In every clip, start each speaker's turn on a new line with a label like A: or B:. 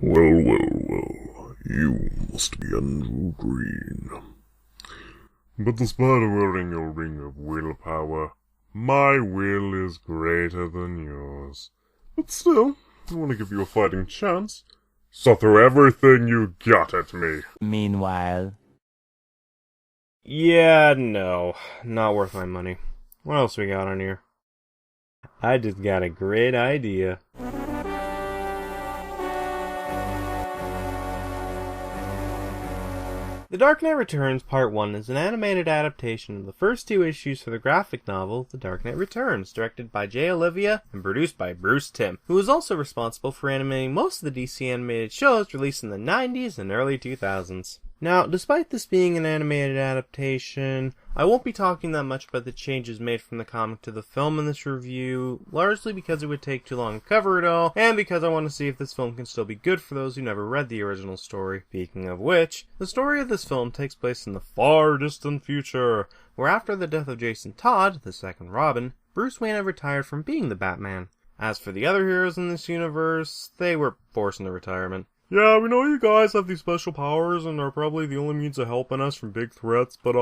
A: Well, you must be Andrew Green. But despite wearing your ring of willpower, my will is greater than yours. But still, I want to give you a fighting chance, so throw everything you got at me.
B: Meanwhile.
C: Yeah, no. Not worth my money. What else we got on here? I just got a great idea. The Dark Knight Returns Part 1 is an animated adaptation of the first two issues for the graphic novel The Dark Knight Returns, directed by Jay Olivia and produced by Bruce Timm, who was also responsible for animating most of the DC animated shows released in the 90s and early 2000s. Now, despite this being an animated adaptation, I won't be talking that much about the changes made from the comic to the film in this review, largely because it would take too long to cover it all, and because I want to see if this film can still be good for those who never read the original story. Speaking of which, the story of this film takes place in the far distant future, where after the death of Jason Todd, the second Robin, Bruce Wayne had retired from being the Batman. As for the other heroes in this universe, they were forced into retirement. Yeah, we know you guys have these special powers and are probably the only means of helping us from big threats, but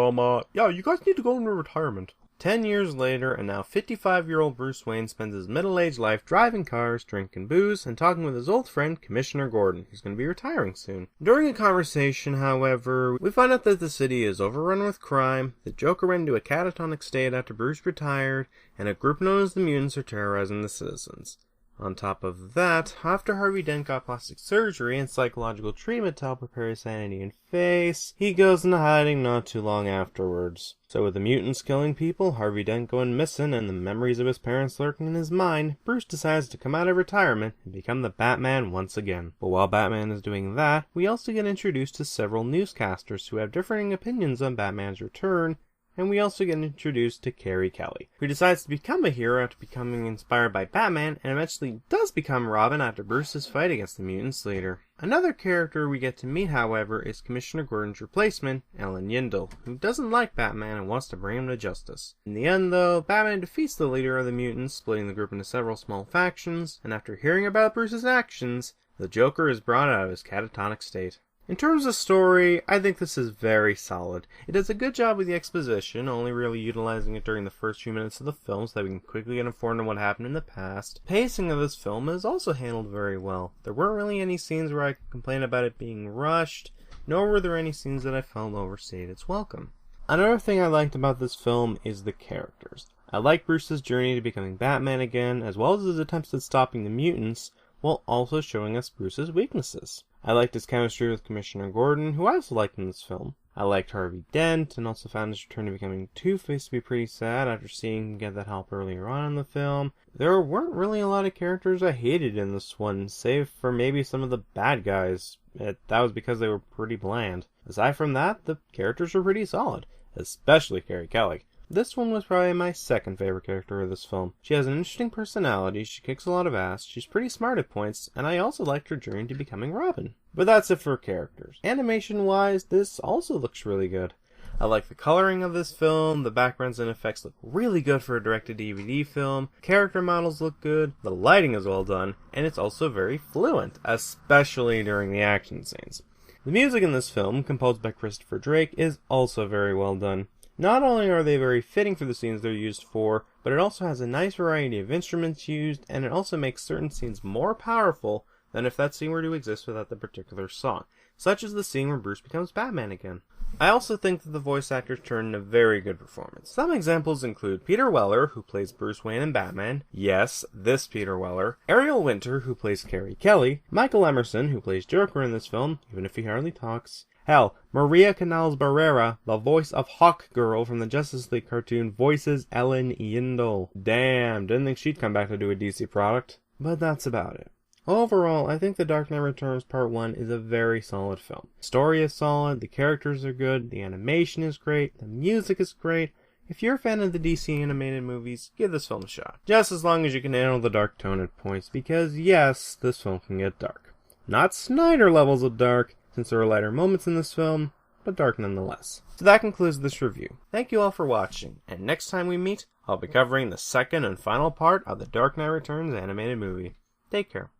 C: yeah, you guys need to go into retirement. 10 years later, and now 55-year-old Bruce Wayne spends his middle-aged life driving cars, drinking booze, and talking with his old friend, Commissioner Gordon, who's going to be retiring soon. During a conversation, however, we find out that the city is overrun with crime, the Joker went into a catatonic state after Bruce retired, and a group known as the Mutants are terrorizing the citizens. On top of that, after Harvey Dent got plastic surgery and psychological treatment to help repair his sanity and face, he goes into hiding not too long afterwards. So with the mutants killing people, Harvey Dent going missing, and the memories of his parents lurking in his mind, Bruce decides to come out of retirement and become the Batman once again. But while Batman is doing that, we also get introduced to several newscasters who have differing opinions on Batman's return, and we also get introduced to Carrie Kelly, who decides to become a hero after becoming inspired by Batman, and eventually does become Robin after Bruce's fight against the mutants later. Another character we get to meet, however, is Commissioner Gordon's replacement, Ellen Yindel, who doesn't like Batman and wants to bring him to justice. In the end, though, Batman defeats the leader of the mutants, splitting the group into several small factions, and after hearing about Bruce's actions, the Joker is brought out of his catatonic state. In terms of story, I think this is very solid. It does a good job with the exposition, only really utilizing it during the first few minutes of the film so that we can quickly get informed on what happened in the past. The pacing of this film is also handled very well. There weren't really any scenes where I could complain about it being rushed, nor were there any scenes that I felt overstayed its welcome. Another thing I liked about this film is the characters. I like Bruce's journey to becoming Batman again, as well as his attempts at stopping the mutants, while also showing us Bruce's weaknesses. I liked his chemistry with Commissioner Gordon, who I also liked in this film. I liked Harvey Dent, and also found his return to becoming Two-Face to be pretty sad after seeing him get that help earlier on in the film. There weren't really a lot of characters I hated in this one, save for maybe some of the bad guys. That was because they were pretty bland. Aside from that, the characters were pretty solid, especially Carrie Kelly. This one was probably my second favorite character of this film. She has an interesting personality, she kicks a lot of ass, she's pretty smart at points, and I also liked her journey to becoming Robin. But that's it for characters. Animation-wise, this also looks really good. I like the coloring of this film, the backgrounds and effects look really good for a direct-to-DVD film, character models look good, the lighting is well done, and it's also very fluent, especially during the action scenes. The music in this film, composed by Christopher Drake, is also very well done. Not only are they very fitting for the scenes they're used for, but it also has a nice variety of instruments used, and it also makes certain scenes more powerful than if that scene were to exist without the particular song, such as the scene where Bruce becomes Batman again. I also think that the voice actors turned in a very good performance. Some examples include Peter Weller, who plays Bruce Wayne in Batman, yes, this Peter Weller, Ariel Winter, who plays Carrie Kelly, Michael Emerson, who plays Joker in this film, even if he hardly talks, hell, Maria Canals-Barrera, the voice of Hawkgirl from the Justice League cartoon, voices Ellen Yindel. Damn, didn't think she'd come back to do a DC product. But that's about it. Overall, I think The Dark Knight Returns Part 1 is a very solid film. The story is solid, the characters are good, the animation is great, the music is great. If you're a fan of the DC animated movies, give this film a shot. Just as long as you can handle the dark tone at points, because yes, this film can get dark. Not Snyder levels of dark, since there are lighter moments in this film, but dark nonetheless. So that concludes this review. Thank you all for watching, and next time we meet, I'll be covering the second and final part of the Dark Knight Returns animated movie. Take care.